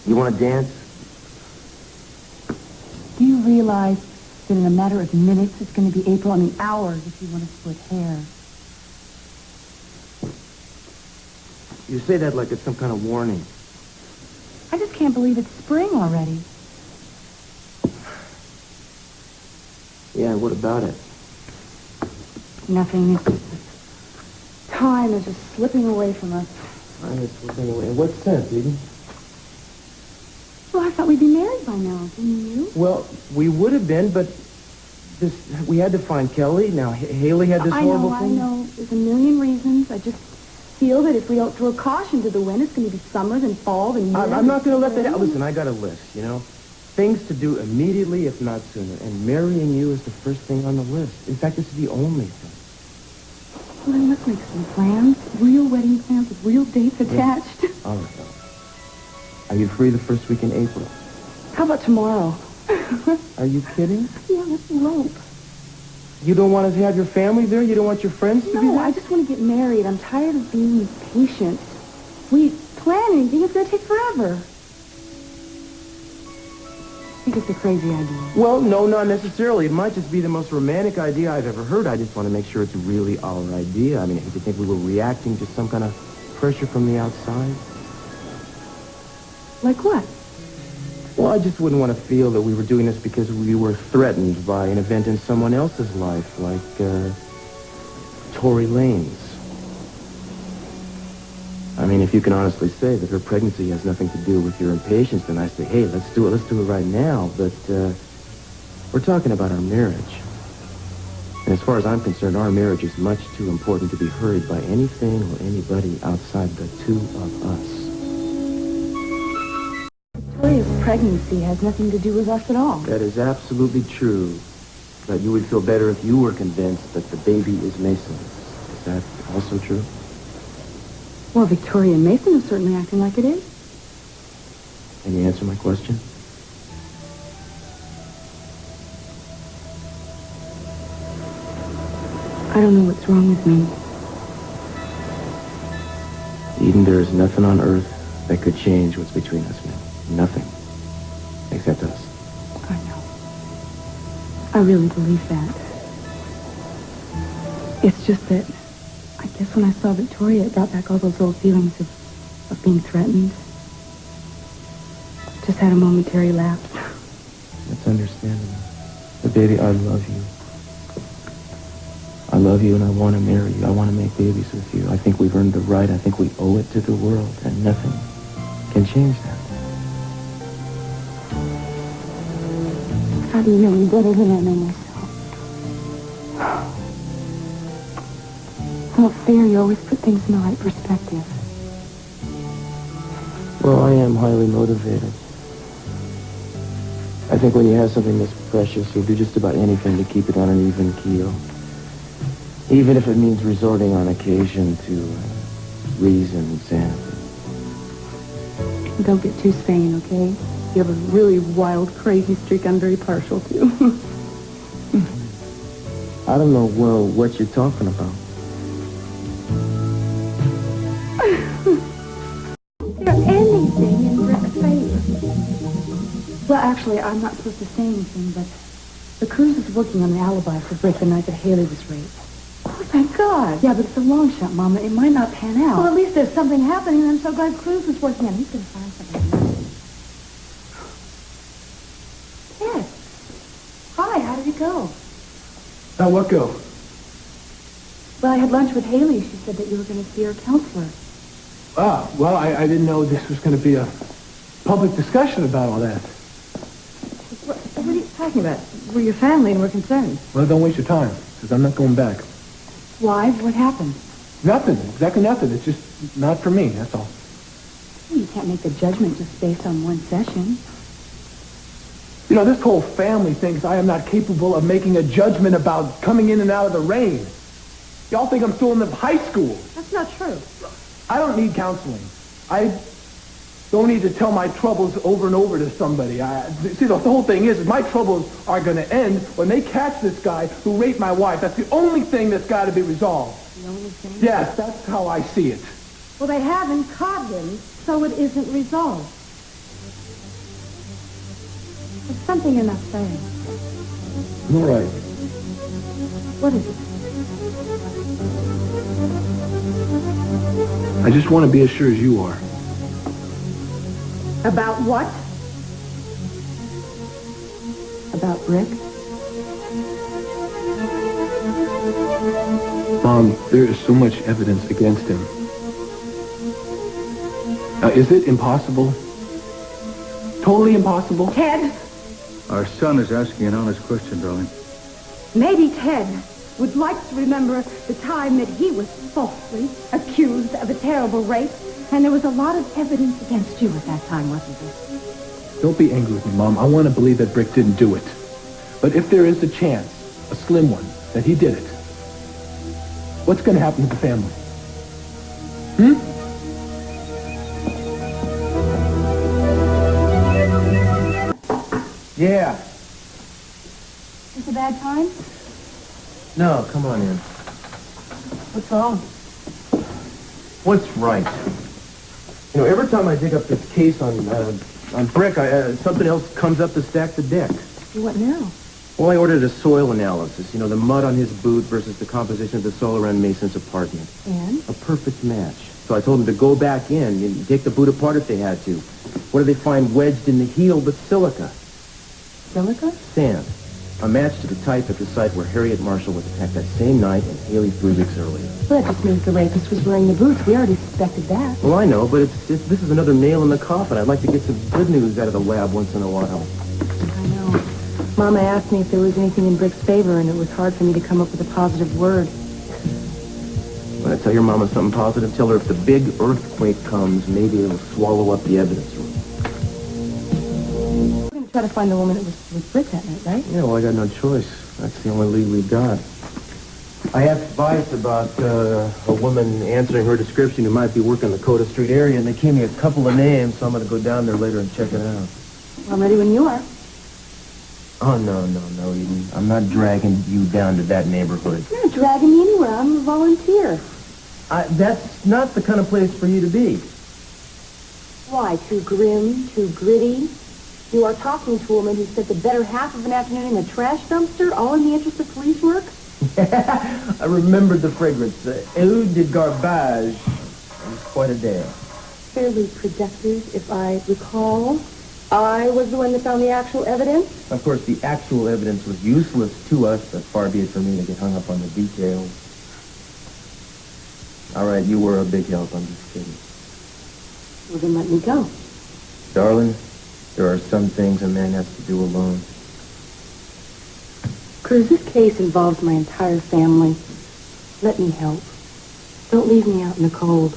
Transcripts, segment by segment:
You want to dance? Do you realize that in a matter of minutes it's going to be April? I mean, hours if you want to split hair. You say that like it's some kind of warning. I just can't believe it's spring already. Yeah, what about it? Nothing. It's just time is just slipping away from us. Time is slipping away. In what sense, Eden? Well, I thought we'd be married by now, didn't you? Well, we would have been, but we had to find Kelly. Now, Haley had this horrible thing. I know. There's a million reasons. I just feel that if we don't throw caution to the wind, it's going to be summer, then fall, then year. I'm not going to let that happen. Listen, I got a list, you know. Things to do immediately, if not sooner. And marrying you is the first thing on the list. In fact, this is the only thing. Well, then let's make some plans. Real wedding plans with real dates attached. Yeah. All right. Are you free the first week in April? How about tomorrow? Are you kidding? Yeah, let's elope. You don't want to have your family there? You don't want your friends to be there? No, I just want to get married. I'm tired of being impatient. We plan anything, it's going to take forever. I think it's a crazy idea. Well, no, not necessarily. It might just be the most romantic idea I've ever heard. I just want to make sure it's really our idea. I mean, if you think we were reacting to some kind of pressure from the outside. Like what? Well, I just wouldn't want to feel that we were doing this because we were threatened by an event in someone else's life, like Tory Lane's. I mean, if you can honestly say that her pregnancy has nothing to do with your impatience, then I say, hey, let's do it right now. But we're talking about our marriage. And as far as I'm concerned, our marriage is much too important to be hurried by anything or anybody outside the two of us. Victoria's pregnancy has nothing to do with us at all. That is absolutely true. But you would feel better if you were convinced that the baby is Mason's. Is that also true? Well, Victoria and Mason are certainly acting like it is. Can you answer my question? I don't know what's wrong with me. Eden, there is nothing on earth that could change what's between us now. Nothing. Except us. I know. I really believe that. It's just that I guess when I saw Victoria, it brought back all those old feelings of being threatened. Just had a momentary lapse. That's understandable. But baby, I love you. I love you and I want to marry you. I want to make babies with you. I think we've earned the right. I think we owe it to the world. And nothing can change that. How do you know me better than I know myself? It's not fair. You always put things in the right perspective. Well, I am highly motivated. I think when you have something this precious, you'll do just about anything to keep it on an even keel. Even if it means resorting on occasion to reason and sanity. Don't get too sane, okay? You have a really wild, crazy streak I'm very partial to. I don't know, well, what you're talking about. Anything in Brett's favor. Well, actually, I'm not supposed to say anything, but the Cruz is working on the alibi for Britt the night that Haley was raped. Oh, thank God. Yeah, but it's a long shot, Mama. It might not pan out. Well, at least there's something happening, and I'm so glad Cruz was working on it. He's going to find something. Ted. Hi, how did it go? How'd what go? Well, I had lunch with Haley. She said that you were going to see her counselor. Ah, well, I didn't know this was going to be a public discussion about all that. What are you talking about? We're your family and we're concerned. Well, don't waste your time, because I'm not going back. Why? What happened? Nothing, exactly nothing. It's just not for me, that's all. Well, you can't make a judgment just based on one session. You know, this whole family thinks I am not capable of making a judgment about coming in and out of the rain. Y'all think I'm still in the high school. That's not true. I don't need counseling. I don't need to tell my troubles over and over to somebody. See, the whole thing is my troubles are going to end when they catch this guy who raped my wife. That's the only thing that's got to be resolved. The only thing? Yes, that's how I see it. Well, they haven't caught him, so it isn't resolved. something you're not saying. All right. What is it? I just want to be as sure as you are. About what? About Rick? Mom, there is so much evidence against him. Now, is it impossible? Totally impossible? Ted, Our son is asking an honest question, darling. maybe Ted would like to remember the time that he was falsely accused of a terrible rape, and there was a lot of evidence against you at that time, wasn't there? Don't be angry with me, Mom. I want to believe that Brick didn't do it. But if there is a chance, a slim one, that he did it, what's going to happen to the family? Yeah. Is this a bad time? No, come on in. What's wrong? What's right? You know, every time I dig up this case on Brick, something else comes up to stack the deck. What now? Well, I ordered a soil analysis. You know, the mud on his boot versus the composition of the soil around Mason's apartment. And? A perfect match. So I told them to go back in and take the boot apart if they had to. What do they find wedged in the heel but silica? Silica? Sand. A match to the type at the site where Harriet Marshall was attacked that same night and Haley 3 weeks earlier. Well, that just means the rapist was wearing the boots. We already suspected that. Well, I know, but this is another nail in the coffin. I'd like to get some good news out of the lab once in a while. I know. Mama asked me if there was anything in Brick's favor, and it was hard for me to come up with a positive word. When I tell your mama something positive, tell her if the big earthquake comes, maybe it'll swallow up the evidence room. We're going to try to find the woman that was with Brick that night, right? Yeah, well, I got no choice. That's the only lead we got. I asked Vice about a woman answering her description who might be working the Coda Street area, and they gave me a couple of names, so I'm going to go down there later and check it out. Well, I'm ready when you are. Oh, no, Eden. I'm not dragging you down to that neighborhood. You're not dragging me anywhere. I'm a volunteer. That's not the kind of place for you to be. Why? Too grim? Too gritty? You are talking to a woman who spent the better half of an afternoon in a trash dumpster, all in the interest of police work? I remembered the fragrance. Eau de garbage. It was quite a day. Fairly productive, if I recall. I was the one that found the actual evidence. Of course, the actual evidence was useless to us, but far be it for me to get hung up on the details. All right, you were a big help. I'm just kidding. Well, then let me go. Darling, there are some things a man has to do alone. Cruz, this case involves my entire family. Let me help. Don't leave me out in the cold.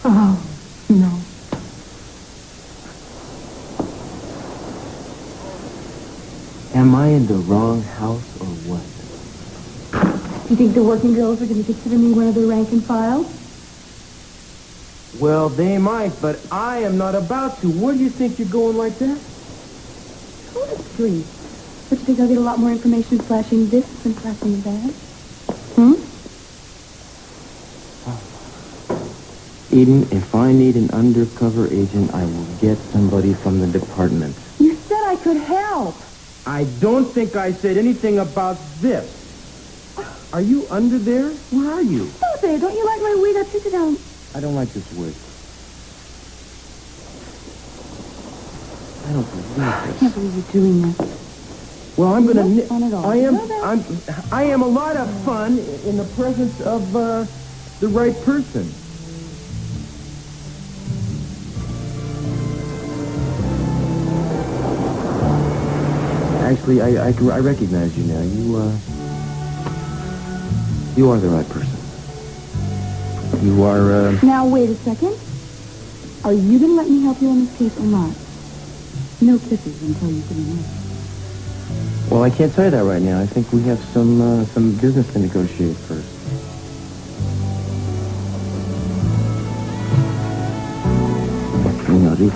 Oh, no. Am I in the wrong house or what? You think the working girls are going to consider me one of their rank and file? Well, they might, but I am not about to. Where do you think you're going like that? Honestly. Don't you think I'll get a lot more information flashing this than flashing that? Eden, if I need an undercover agent, I will get somebody from the department. You said I could help. I don't think I said anything about this. Are you under there? Where are you? Stop it. Don't you like my wig? I picked it out. I don't like this wig. I don't believe I this. can't believe you're doing this. Well, I'm gonna. No fun at all. I am a lot of fun in the presence of the right person. Actually, I recognize you now. You are the right person. You are, Now, wait a second. Are you going to let me help you on this case or not? No kisses until you get in. Well, I can't tell you that right now. I think we have some business to negotiate first. Senorita,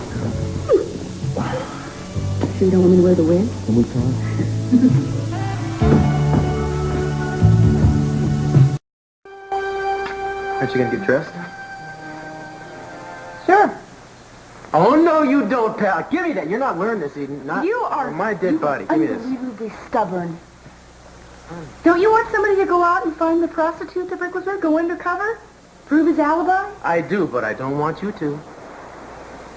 So you don't want me to wear the wig? can we talk? Aren't you gonna get dressed? Sure. Oh, no, you don't, pal. Give me that. You're not wearing this, Eden. Not You are... on my dead body. Give me this. Unbelievably stubborn. Don't you want somebody to go out and find the prostitute that Rick was with? Go undercover? Prove his alibi? I do, but I don't want you to.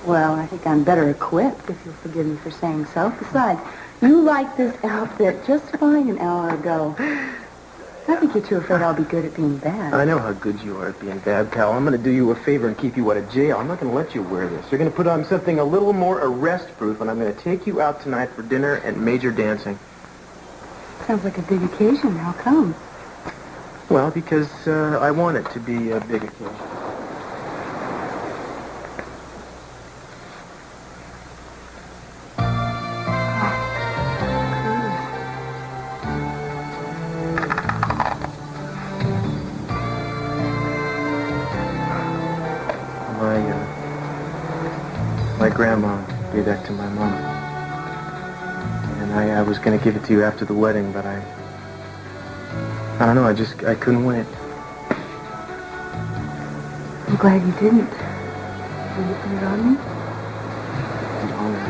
Well, I think I'm better equipped, if you'll forgive me for saying so. Besides, you liked this outfit just fine an hour ago. I think you're too afraid I'll be good at being bad. I know how good you are at being bad, pal. I'm going to do you a favor and keep you out of jail. I'm not going to let you wear this. You're going to put on something a little more arrest-proof, and I'm going to take you out tonight for dinner and major dancing. Sounds like a big occasion. How come? Well, because I want it to be a big occasion. My grandma gave that to my mom. And I was going to give it to you after the wedding, but I don't know, I couldn't wait. I'm glad you didn't. Will you put it on me? An honor.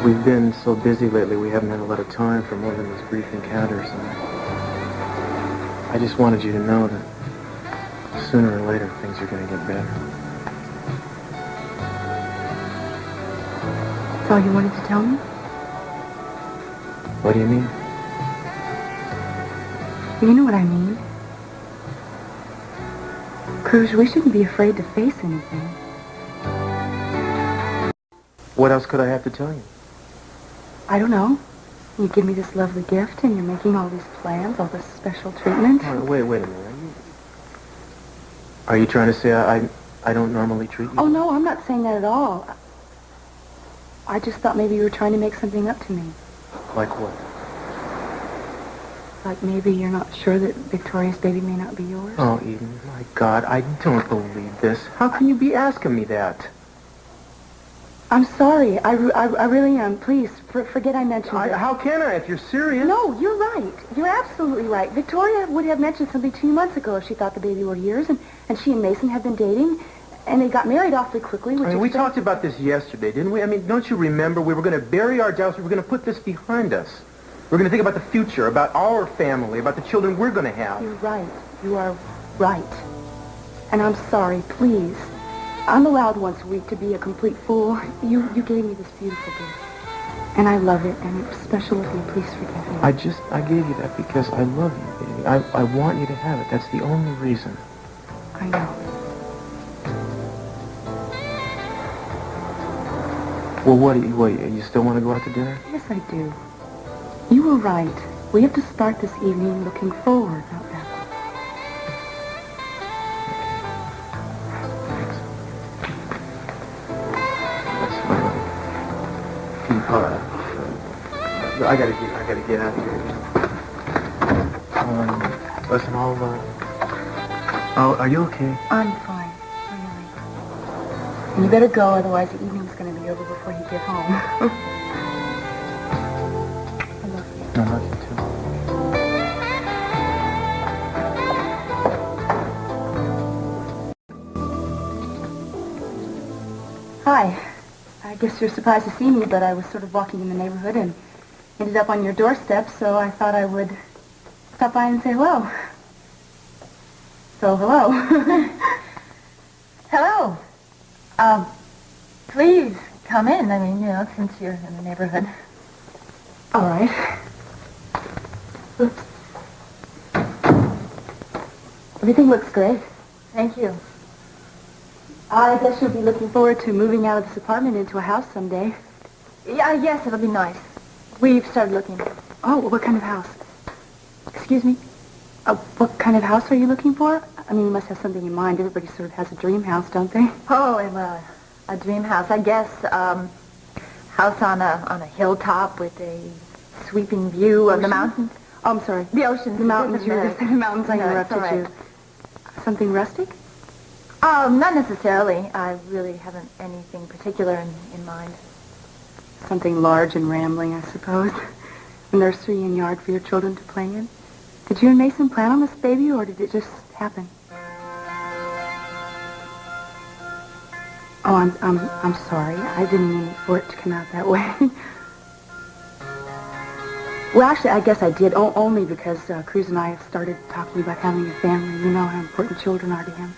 We've been so busy lately, we haven't had a lot of time for more than these brief encounters. And I just wanted you to know that sooner or later things are going to get better. That's all you wanted to tell me? What do you mean? You know what I mean. Cruz, we shouldn't be afraid to face anything. What else could I have to tell you? I don't know. You give me this lovely gift and you're making all these plans, all this special treatment. Oh, wait a minute. Are you trying to say I don't normally treat you? Oh, no, I'm not saying that at all. I just thought maybe you were trying to make something up to me. Like what? Like maybe you're not sure that Victoria's baby may not be yours? Oh, Eden, my God, I don't believe this. How can you be asking me that? I'm sorry. I really am. Please, forget I mentioned it. How can I if you're serious? No, you're right. You're absolutely right. Victoria would have mentioned something 2 months ago if she thought the baby were yours, and she and Mason have been dating, and they got married awfully quickly. I mean, we talked about this yesterday, didn't we? I mean, don't you remember? We were going to bury our doubts. We were going to put this behind us. We're going to think about the future, about our family, about the children we're going to have. You're right. You are right. And I'm sorry, please. I'm allowed once a week to be a complete fool. You gave me this beautiful gift. And I love it, and it's special of you. Please forgive me. I gave you that because I love you, baby. I want you to have it. That's the only reason. I know. Well, what, you still want to go out to dinner? Yes, I do. You were right. We have to start this evening looking forward, not backward. I gotta get out of here. Listen, are you okay? I'm fine, really. And you better go, otherwise the evening's gonna be over before you get home. I love you. I love you too. Hi. I guess you're surprised to see me, but I was sort of walking in the neighborhood and ended up on your doorstep, so I thought I would stop by and say hello. So, hello. Hello. Please come in. I mean, since you're in the neighborhood. All right. Oops. Everything looks great. Thank you. I guess you'll be looking forward to moving out of this apartment into a house someday. Yeah, yes, it'll be nice. We've started looking. Oh, what kind of house? Excuse me? What kind of house are you looking for? I mean, you must have something in mind. Everybody sort of has a dream house, don't they? Oh, well, a dream house. I guess, house on a hilltop with a sweeping view of the mountains. Oh, I'm sorry. The ocean. The mountains. You were going to say the mountains. I No, it's interrupted all right. you. Something rustic? Not necessarily. I really haven't anything particular in mind. Something large and rambling, I suppose. A nursery and yard for your children to play in. Did you and Mason plan on this baby, or did it just happen? Oh, I'm sorry. I didn't mean for it to come out that way. Well, actually, I guess I did, only because Cruz and I have started talking about having a family. You know how important children are to him.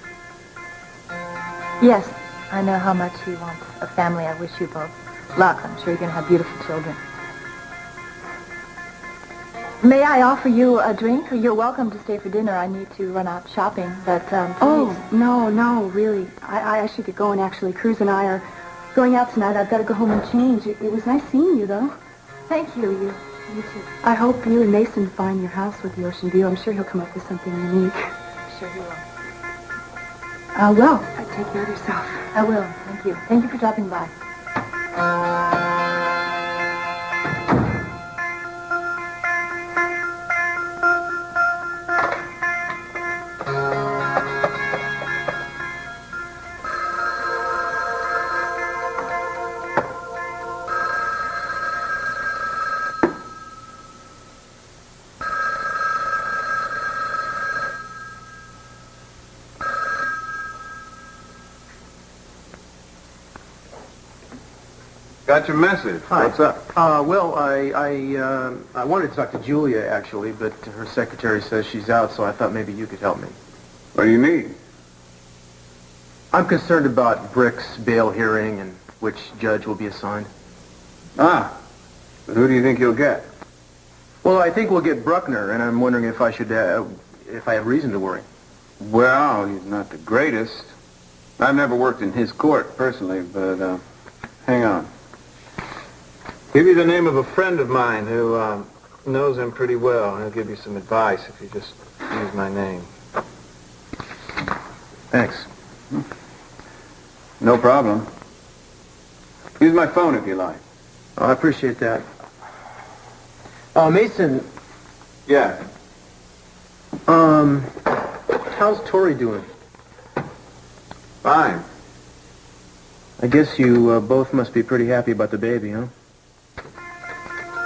Yes, I know how much he wants a family. I wish you both luck. I'm sure you're going to have beautiful children. May I offer you a drink? You're welcome to stay for dinner. I need to run out shopping, but, Oh, no, really. I should get going, actually. Cruz and I are going out tonight. I've got to go home and change. It was nice seeing you, though. Thank you. You too. I hope you and Mason find your house with the ocean view. I'm sure he'll come up with something unique. Sure he will. Well, take care of yourself. I will. Thank you. Thank you for dropping by. Got your message. Hi. What's up? Well, I wanted to talk to Julia, actually, but her secretary says she's out, so I thought maybe you could help me. What do you need? I'm concerned about Brick's bail hearing and which judge will be assigned. Who do you think you'll get? Well, I think we'll get Bruckner, and I'm wondering if I should, if I have reason to worry. Well, he's not the greatest. I've never worked in his court, personally, but, hang on. Give you the name of a friend of mine who knows him pretty well. He'll give you some advice if you just use my name. Thanks. No problem. Use my phone if you like. Oh, I appreciate that. Mason, Yeah. how's Tori doing? Fine. I guess you both must be pretty happy about the baby, huh?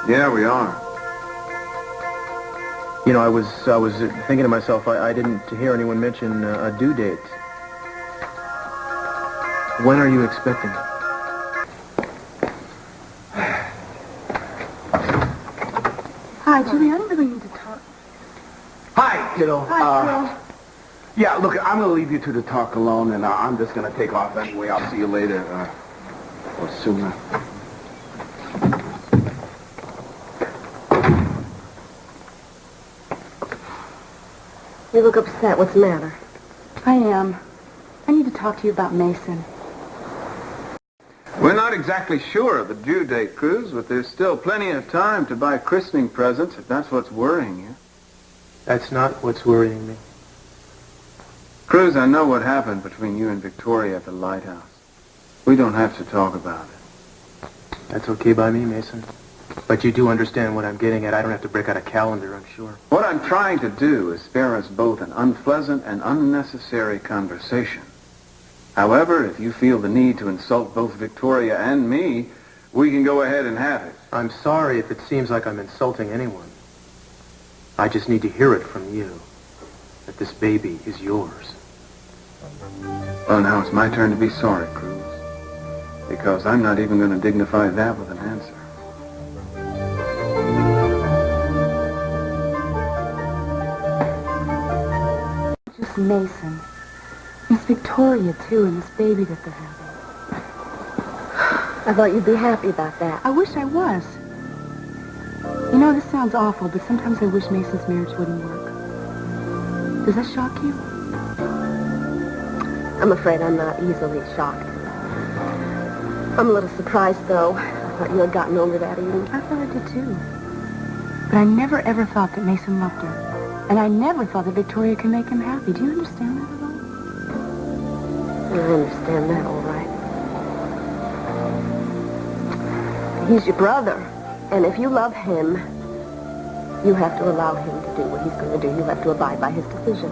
Yeah, we are. You know, I was thinking to myself, I didn't hear anyone mention a due date. When are you expecting it? Hi, Julie. I don't really need to talk. Hi, kiddo. Hi, Phil. Yeah, look, I'm going to leave you two to talk alone, and I'm just going to take off anyway. I'll see you later, or sooner. You look upset. What's the matter? I am. I need to talk to you about Mason. We're not exactly sure of the due date, Cruz, but there's still plenty of time to buy christening presents if that's what's worrying you. That's not what's worrying me. Cruz, I know what happened between you and Victoria at the lighthouse. We don't have to talk about it. That's okay by me, Mason. But you do understand what I'm getting at. I don't have to break out a calendar, I'm sure. What I'm trying to do is spare us both an unpleasant and unnecessary conversation. However, if you feel the need to insult both Victoria and me, we can go ahead and have it. I'm sorry if it seems like I'm insulting anyone. I just need to hear it from you, that this baby is yours. Well, now it's my turn to be sorry, Cruz, because I'm not even going to dignify that with an answer. Just Mason. Miss Victoria, too, and this baby that they're having. I thought you'd be happy about that. I wish I was. You know, this sounds awful, but sometimes I wish Mason's marriage wouldn't work. Does that shock you? I'm afraid I'm not easily shocked. I'm a little surprised, though. I thought you had gotten over that, Eden. I thought I did, too. But I never, ever thought that Mason loved her. And I never thought that Victoria could make him happy. Do you understand that at all? I understand that, all right. He's your brother, and if you love him, you have to allow him to do what he's going to do. You have to abide by his decision.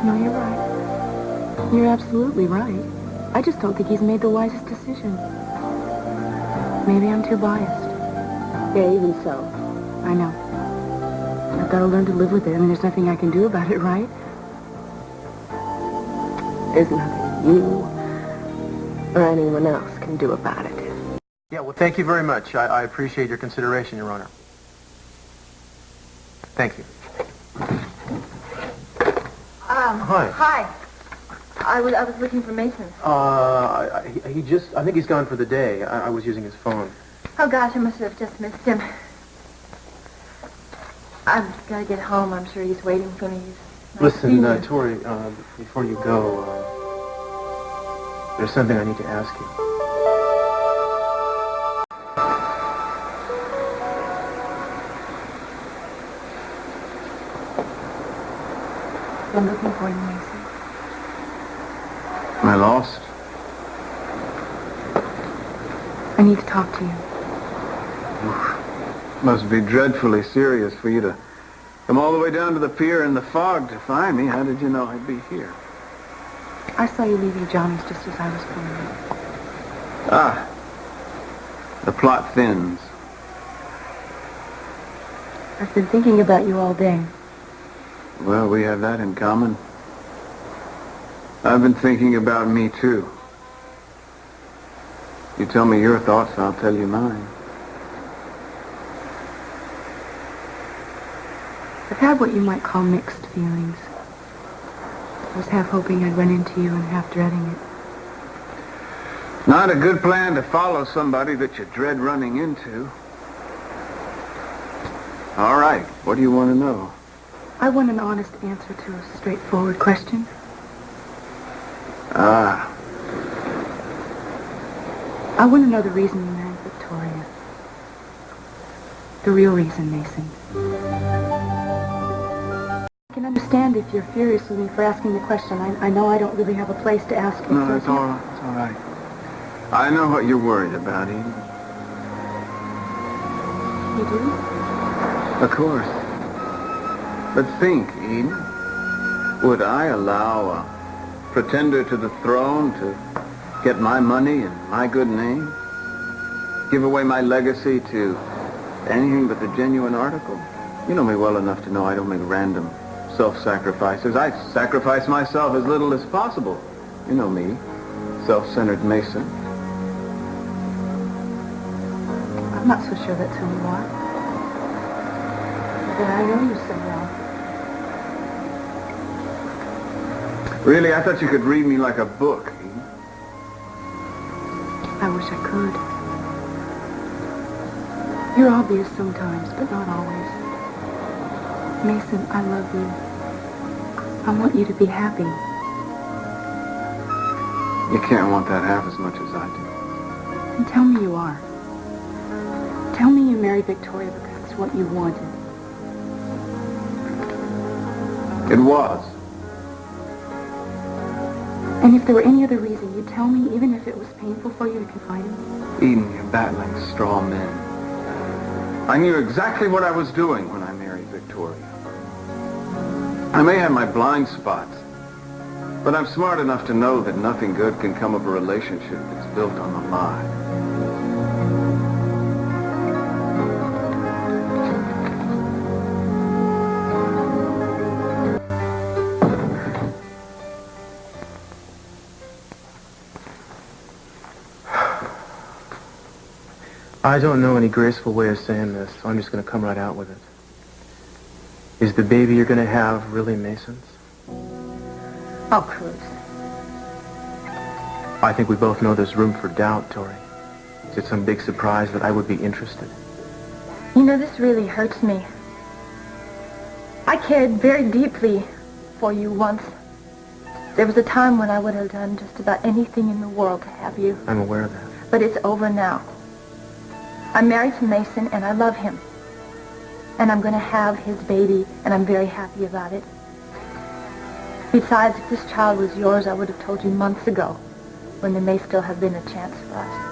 No, you're right. You're absolutely right. I just don't think he's made the wisest decision. Maybe I'm too biased. Yeah, even so. I know. I've got to learn to live with it. I mean, there's nothing I can do about it, right? There's nothing you or anyone else can do about it. Yeah, well, thank you very much. I appreciate your consideration, Your Honor. Thank you. Hi. Hi. I was looking for Mason. I think he's gone for the day. I was using his phone. Oh, gosh, I must have just missed him. I've got to get home. I'm sure he's waiting for me. Listen, Tori, before you go, there's something I need to ask you. I'm looking for you, Mason. Am I lost? I need to talk to you. Must be dreadfully serious for you to come all the way down to the pier in the fog to find me. How did you know I'd be here? I saw you leaving Johnny's just as I was pulling in. Ah, the plot thins. I've been thinking about you all day. Well, we have that in common. I've been thinking about me, too. You tell me your thoughts, I'll tell you mine. I've had what you might call mixed feelings. I was half hoping I'd run into you and half dreading it. Not a good plan to follow somebody that you dread running into. All right, what do you want to know? I want an honest answer to a straightforward question. Ah, I want to know the reason you married Victoria. The real reason, Mason. I can understand if you're furious with me for asking the question. I know I don't really have a place to ask it. no, so it's if you- all right, it's all right. I know what you're worried about, Eden. You do? Of course. But think, Eden. Would I allow a pretender to the throne to get my money and my good name? Give away my legacy to anything but the genuine article? You know me well enough to know I don't make random self-sacrifices. I sacrifice myself as little as possible. You know me, self-centered Mason. I'm not so sure that's who you are. But I know you so well. Really, I thought you could read me like a book, Eden. I wish I could. You're obvious sometimes, but not always. Mason, I love you. I want you to be happy. You can't want that half as much as I do. And tell me you are. Tell me you married Victoria because that's what you wanted. It was. And if there were any other reason, you'd tell me, even if it was painful for you to confide in me. Eden, you're battling straw men. I knew exactly what I was doing when I married Victoria. I may have my blind spots, but I'm smart enough to know that nothing good can come of a relationship that's built on a lie. I don't know any graceful way of saying this, so I'm just going to come right out with it. Is the baby you're going to have really Mason's? Oh, Cruz. I think we both know there's room for doubt, Tori. Is it some big surprise that I would be interested? You know, this really hurts me. I cared very deeply for you once. There was a time when I would have done just about anything in the world to have you. I'm aware of that. But it's over now. I'm married to Mason, and I love him. And I'm going to have his baby, and I'm very happy about it. Besides, if this child was yours, I would have told you months ago, when there may still have been a chance for us.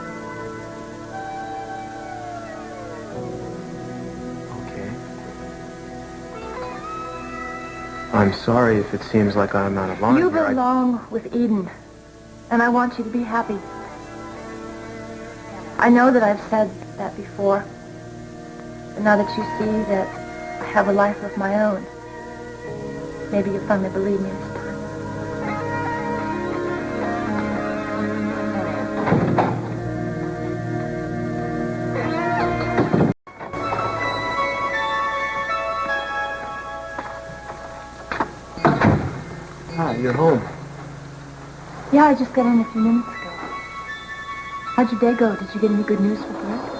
Okay. I'm sorry if it seems like I'm out of line You here. belong with Eden, and I want you to be happy. I know that I've said that before, but now that you see that I have a life of my own, maybe you'll finally believe me this time. Ah, you're home. Yeah, I just got in a few minutes ago. How'd your day go? Did you get any good news for Brett?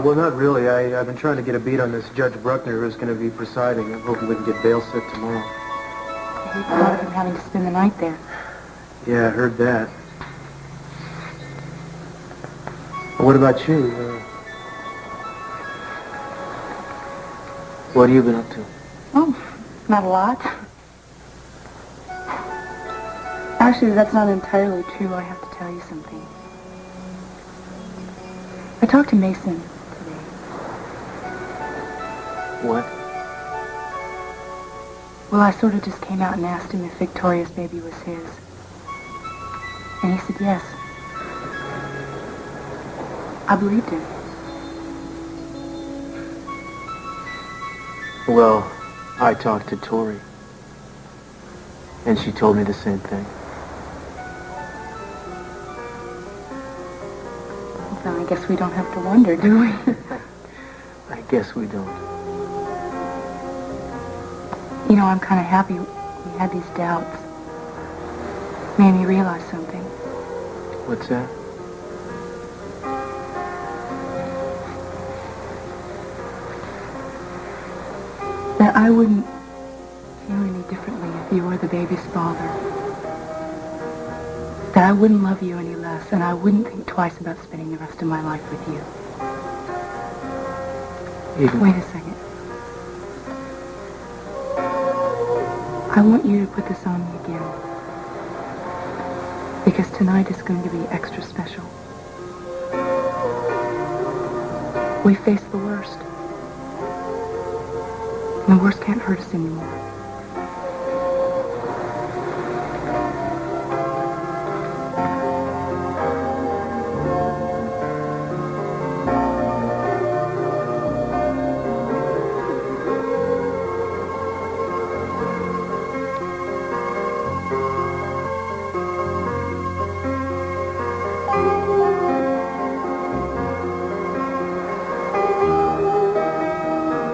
Well, not really. I've been trying to get a beat on this Judge Bruckner who's going to be presiding. I'm hoping we can get bail set tomorrow. I hate the thought of him having to spend the night there. Yeah, I heard that. Well, what about you? What have you been up to? Oh, not a lot. Actually, that's not entirely true. I have to tell you something. I talked to Mason today. What? Well, I sort of just came out and asked him if Victoria's baby was his. And he said yes. I believed him. Well, I talked to Tori. And she told me the same thing. Well, I guess we don't have to wonder, do we? I guess we don't. You know, I'm kind of happy we had these doubts. Made me realize something. What's that? That I wouldn't feel any differently if you were the baby's father. That I wouldn't love you any less, and I wouldn't think twice about spending the rest of my life with you. Eden. Wait a second. I want you to put this on me again. Because tonight is going to be extra special. We faced the worst. And the worst can't hurt us anymore.